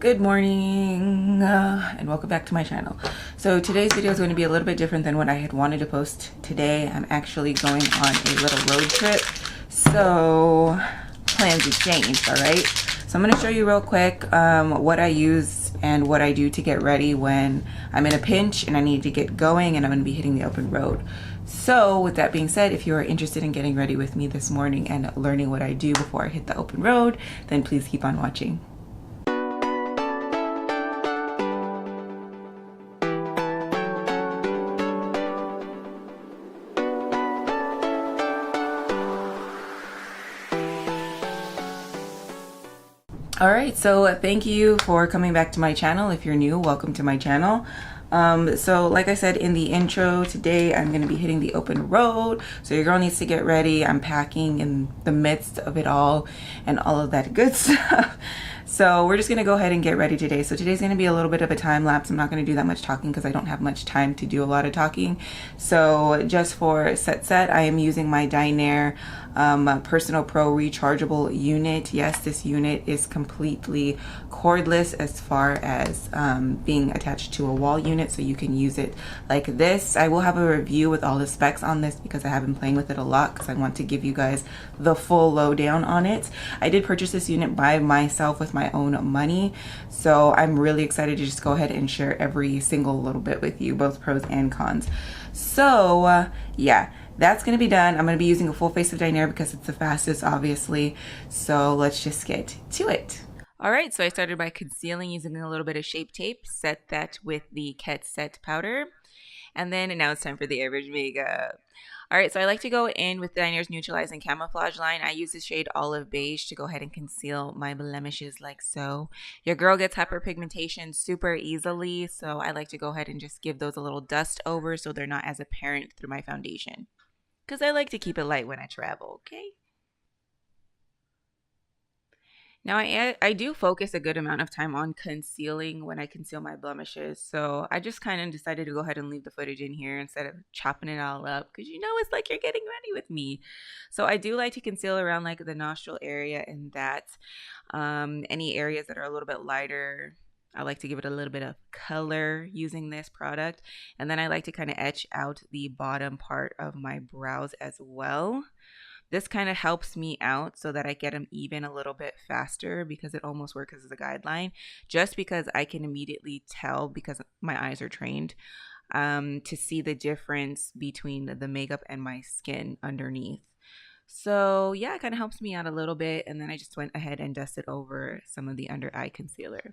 Good morning and welcome back to my channel. So today's video is going to be a little bit different than what I had wanted to post today. I'm actually going on a little road trip, so plans have changed. All right, so I'm going to show you real quick what I use and what I do to get ready when I'm in a pinch and I need to get going and I'm going to be hitting the open road. So with that being said, if you are interested in getting ready with me this morning and learning what I do before I hit the open road, then please keep on watching. Alright, so thank you for coming back to my channel. If you're new, welcome to my channel. So like I said in the intro, today I'm going to be hitting the open road. So your girl needs to get ready. I'm packing in the midst of it all and all of that good stuff. So we're just going to go ahead and get ready today. So today's going to be a little bit of a time lapse. I'm not going to do that much talking because I don't have much time to do a lot of talking. So just for Sett, I am using my Dinair Personal Pro rechargeable unit. Yes, this unit is completely cordless as far as being attached to a wall unit, so you can use it like this. I will have a review with all the specs on this because I have been playing with it a lot because I want to give you guys the full lowdown on it. I did purchase this unit by myself with my own money, so I'm really excited to just go ahead and share every single little bit with you, both pros and cons. So yeah, that's going to be done. I'm going to be using a full face of Diniar because it's the fastest, obviously. So let's just get to it. All right, so I started by concealing using a little bit of Shape Tape. Set that with the Kett Sett powder. And then now it's time for the Airbrush makeup. All right, so I like to go in with Dinair's Neutralize and Camouflage line. I use the shade Olive Beige to go ahead and conceal my blemishes like so. Your girl gets hyperpigmentation super easily, so I like to go ahead and just give those a little dust over so they're not as apparent through my foundation. Because I like to keep it light when I travel, okay? Now, I do focus a good amount of time on concealing when I conceal my blemishes. So I just kind of decided to go ahead and leave the footage in here instead of chopping it all up. Because you know it's like you're getting ready with me. So I do like to conceal around like the nostril area and that. Any areas that are a little bit lighter, I like to give it a little bit of color using this product. And then I like to kind of etch out the bottom part of my brows as well. This kind of helps me out so that I get them even a little bit faster because it almost works as a guideline, just because I can immediately tell, because my eyes are trained, to see the difference between the makeup and my skin underneath. So yeah, it kind of helps me out a little bit. And then I just went ahead and dusted over some of the under eye concealer.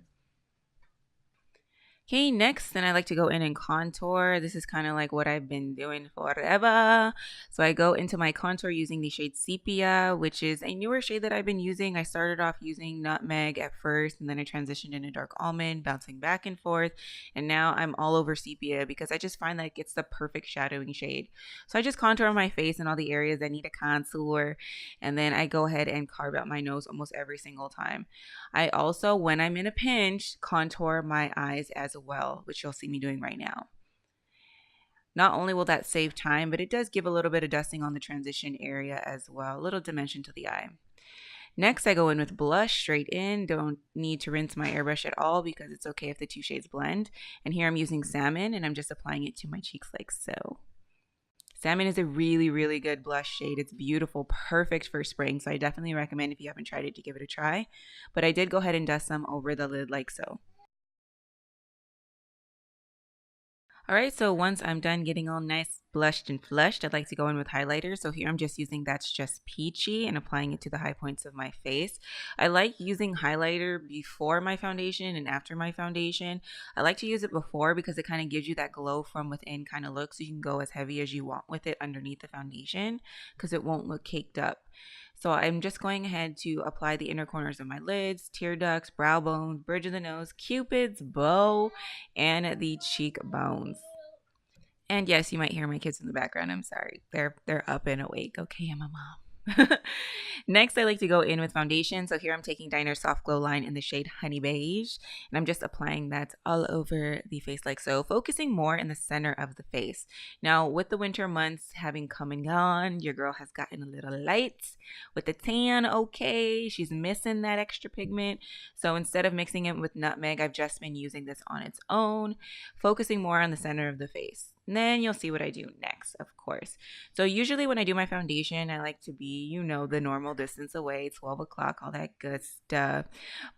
Okay, next, then I like to go in and contour. This is kind of like what I've been doing forever. So I go into my contour using the shade Sepia, which is a newer shade that I've been using. I started off using Nutmeg at first, and then I transitioned into Dark Almond, bouncing back and forth. And now I'm all over Sepia because I just find that it's the perfect shadowing shade. So I just contour my face and all the areas that need a contour. And then I go ahead and carve out my nose almost every single time. I also, when I'm in a pinch, contour my eyes as well, which you'll see me doing right now. Not only will that save time, but it does give a little bit of dusting on the transition area as well, a little dimension to the eye. Next, I go in with blush straight in. Don't need to rinse my airbrush at all because it's okay if the two shades blend. And here I'm using Salmon, and I'm just applying it to my cheeks like so. Salmon is a really, really good blush shade. It's beautiful, perfect for spring. So I definitely recommend, if you haven't tried it, to give it a try. But I did go ahead and dust some over the lid like so. All right, so once I'm done getting all nice blushed and flushed, I'd like to go in with highlighter. So here I'm just using That's Just Peachy and applying it to the high points of my face. I like using highlighter before my foundation and after my foundation. I like to use it before because it kind of gives you that glow from within kind of look, so you can go as heavy as you want with it underneath the foundation because it won't look caked up. So I'm just going ahead to apply the inner corners of my lids, tear ducts, brow bone, bridge of the nose, cupid's bow, and the cheek bones. And yes, you might hear my kids in the background. I'm sorry. They're up and awake. Okay, I'm a mom. Next, I like to go in with foundation. So here I'm taking Dinair Soft Glow Line in the shade Honey Beige. And I'm just applying that all over the face like so, focusing more in the center of the face. Now, with the winter months having come and gone, your girl has gotten a little light with the tan, okay. She's missing that extra pigment. So instead of mixing it with Nutmeg, I've just been using this on its own, focusing more on the center of the face. And then you'll see what I do next, of course. So usually when I do my foundation, I like to be, you know, the normal distance away, 12 o'clock, all that good stuff.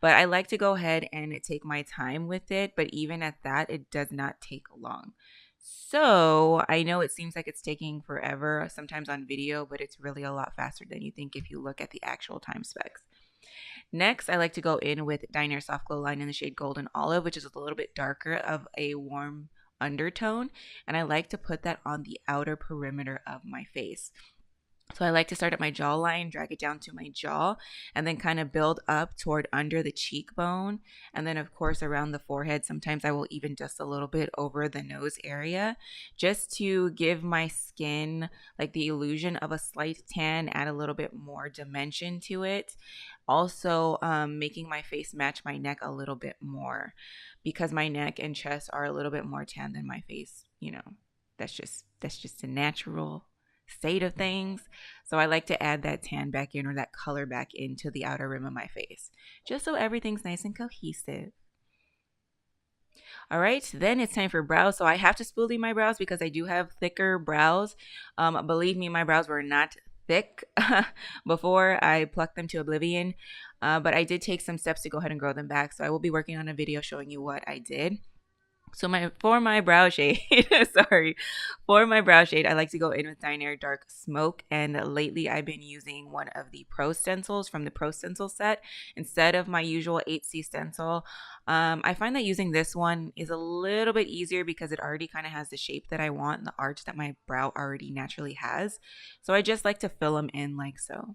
But I like to go ahead and take my time with it. But even at that, it does not take long. So I know it seems like it's taking forever sometimes on video, but it's really a lot faster than you think if you look at the actual time specs. Next, I like to go in with Dinair Soft Glow Line in the shade Golden Olive, which is a little bit darker of a warm undertone, and I like to put that on the outer perimeter of my face. So I like to start at my jawline, drag it down to my jaw, and then kind of build up toward under the cheekbone. And then, of course, around the forehead. Sometimes I will even just a little bit over the nose area just to give my skin like the illusion of a slight tan, add a little bit more dimension to it. Also, making my face match my neck a little bit more because my neck and chest are a little bit more tan than my face. You know, that's just a natural state of things. So I like to add that tan back in or that color back into the outer rim of my face, just so everything's nice and cohesive. All right, then it's time for brows. So I have to spoolie my brows because I do have thicker brows. Believe me, my brows were not thick before I plucked them to oblivion. But I did take some steps to go ahead and grow them back. So I will be working on a video showing you what I did. So for my brow shade, for my brow shade, I like to go in with Dinair Dark Smoke. And lately I've been using one of the Pro stencils from the Pro stencil set instead of my usual 8C stencil. I find that using this one is a little bit easier because it already kind of has the shape that I want and the arch that my brow already naturally has. So I just like to fill them in like so.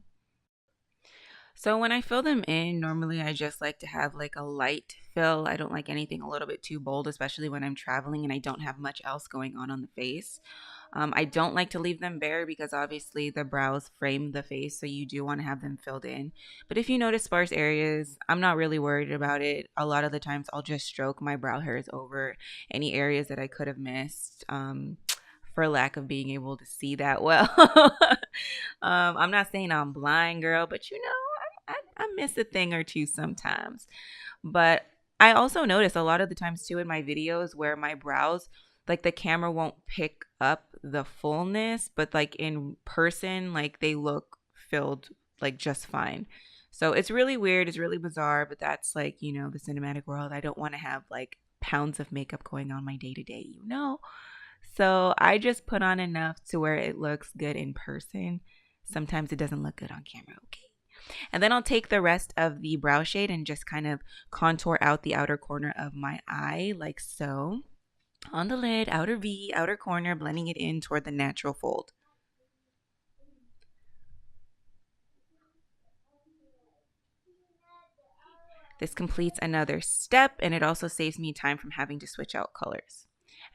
So when I fill them in, normally I just like to have like a light fill. I don't like anything a little bit too bold, especially when I'm traveling and I don't have much else going on the face. I don't like to leave them bare because obviously the brows frame the face, so you do want to have them filled in. But if you notice sparse areas, I'm not really worried about it. A lot of the times I'll just stroke my brow hairs over any areas that I could have missed. For lack of being able to see that well. I'm not saying I'm blind, girl, but you know, I miss a thing or two sometimes. But I also notice a lot of the times too in my videos where my brows, like the camera won't pick up the fullness, but like in person, like they look filled like just fine. So it's really weird. It's really bizarre, but that's like, you know, the cinematic world. I don't want to have like pounds of makeup going on my day to day, you know? So I just put on enough to where it looks good in person. Sometimes it doesn't look good on camera, okay? And then I'll take the rest of the brow shade and just kind of contour out the outer corner of my eye like so. On the lid, outer V, outer corner, blending it in toward the natural fold. This completes another step and it also saves me time from having to switch out colors.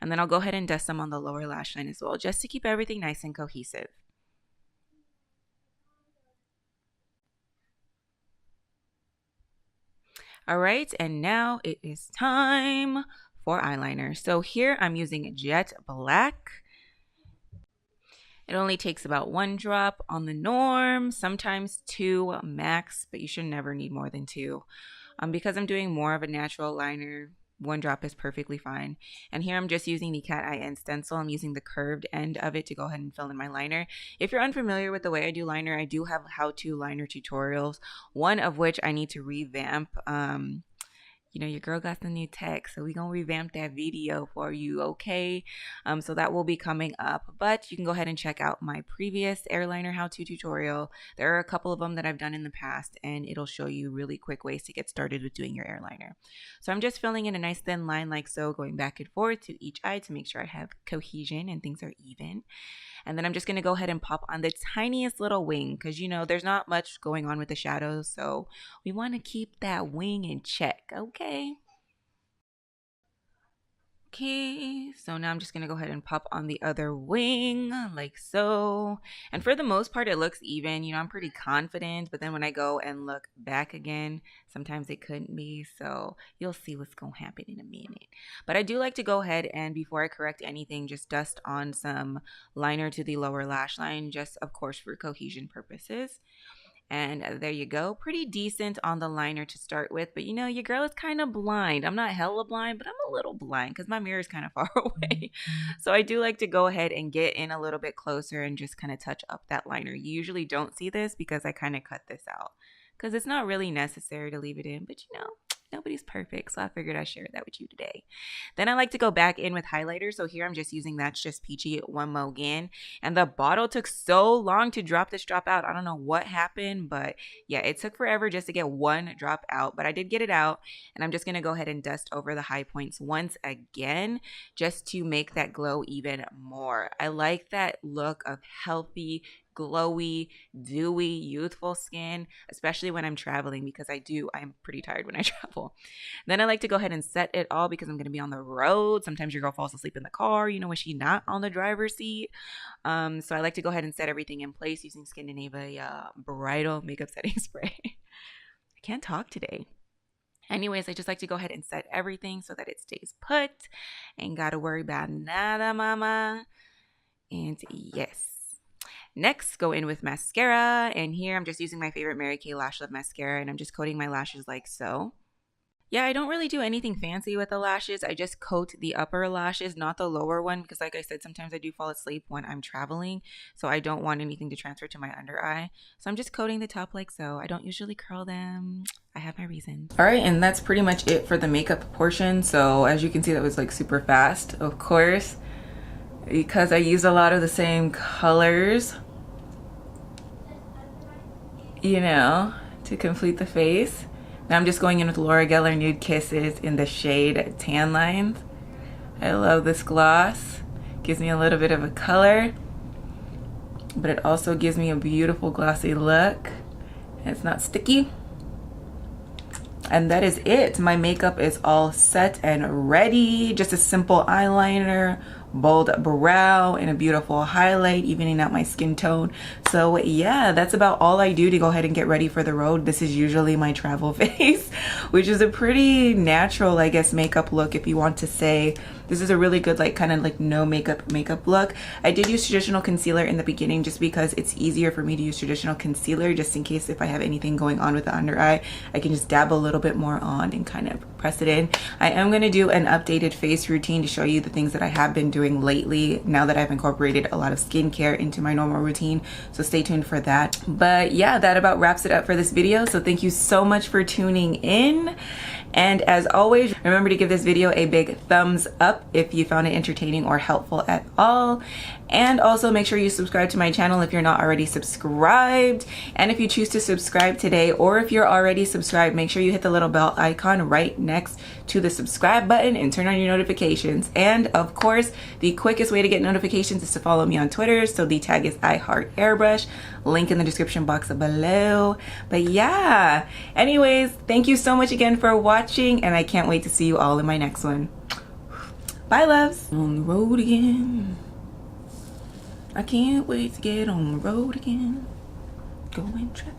And then I'll go ahead and dust them on the lower lash line as well, just to keep everything nice and cohesive. All right, and now it is time for eyeliner. So here I'm using Jet Black. It only takes about 1 drop on the norm, sometimes 2 max, but you should never need more than 2. Because I'm doing more of a natural liner, 1 drop is perfectly fine. And here I'm just using the cat eye end stencil. I'm using the curved end of it to go ahead and fill in my liner. If you're unfamiliar with the way I do liner, I do have how-to liner tutorials, one of which I need to revamp. You know, your girl got some new tech, so we're going to revamp that video for you, okay? So that will be coming up, but you can go ahead and check out my previous airliner how-to tutorial. There are a couple of them that I've done in the past, and it'll show you really quick ways to get started with doing your airliner. So I'm just filling in a nice thin line like so, going back and forth to each eye to make sure I have cohesion and things are even. And then I'm just going to go ahead and pop on the tiniest little wing because, you know, there's not much going on with the shadows. So we want to keep that wing in check, okay? Okay, so now I'm just gonna go ahead and pop on the other wing like so. And for the most part, it looks even. You know, I'm pretty confident, but then when I go and look back again, sometimes it couldn't be. So you'll see what's gonna happen in a minute. But I do like to go ahead and before I correct anything, just dust on some liner to the lower lash line, just of course for cohesion purposes. And there you go. Pretty decent on the liner to start with. But you know, your girl is kind of blind. I'm not hella blind, but I'm a little blind because my mirror is kind of far away. So I do like to go ahead and get in a little bit closer and just kind of touch up that liner. You usually don't see this because I kind of cut this out because it's not really necessary to leave it in. But you know, nobody's perfect, so I figured I'd share that with you today. Then I like to go back in with highlighter. So here I'm just using That's Just Peachy one more again. And the bottle took so long to drop out. I don't know what happened, but yeah, it took forever just to get one drop out. But I did get it out. And I'm just going to go ahead and dust over the high points once again, just to make that glow even more. I like that look of healthy, glowy, dewy, youthful skin, especially when I'm traveling because I'm pretty tired when I travel. Then I like to go ahead and set it all because I'm going to be on the road. Sometimes your girl falls asleep in the car, you know, when she's not on the driver's seat. So I like to go ahead and set everything in place using Skindinavia Bridal makeup setting spray. I can't talk today. Anyways, I just like to go ahead and set everything so that it stays put. Ain't got to worry about nada, mama. And yes. Next, go in with mascara, and here I'm just using my favorite Mary Kay Lash Love mascara, and I'm just coating my lashes like so. Yeah, I don't really do anything fancy with the lashes. I just coat the upper lashes, not the lower one, because like I said, sometimes I do fall asleep when I'm traveling, so I don't want anything to transfer to my under eye. So I'm just coating the top like so. I don't usually curl them. I have my reasons. All right, and that's pretty much it for the makeup portion. So as you can see, that was like super fast, of course, because I used a lot of the same colors, you know, to complete the face. Now I'm just going in with Laura Geller Nude Kisses in the shade Tan Lines. I love this gloss. Gives me a little bit of a color, but it also gives me a beautiful glossy look. And it's not sticky. And that is it. My makeup is all set and ready. Just a simple eyeliner, bold brow, and a beautiful highlight, evening out my skin tone. So yeah, that's about all I do to go ahead and get ready for the road. This is usually my travel face, which is a pretty natural, I guess, makeup look, if you want to say. This is a really good, like, kind of like no makeup look. I did use traditional concealer in the beginning just because it's easier for me to use traditional concealer, just in case if I have anything going on with the under eye, I can just dab a little bit more on and kind of press it in. I am going to do an updated face routine to show you the things that I have been doing lately now that I've incorporated a lot of skincare into my normal routine, so stay tuned for that. But yeah, that about wraps it up for this video. So thank you so much for tuning in, and as always, remember to give this video a big thumbs up if you found it entertaining or helpful at all. And also make sure you subscribe to my channel if you're not already subscribed. And if you choose to subscribe today, or if you're already subscribed, make sure you hit the little bell icon right next to the subscribe button and turn on your notifications. And of course, the quickest way to get notifications is to follow me on Twitter. So the tag is IHeartAirbrush, link in the description box below. But yeah, anyways, thank you so much again for watching, and I can't wait to see you all in my next one. Bye, loves. On the road again. I can't wait to get on the road again. Going travel.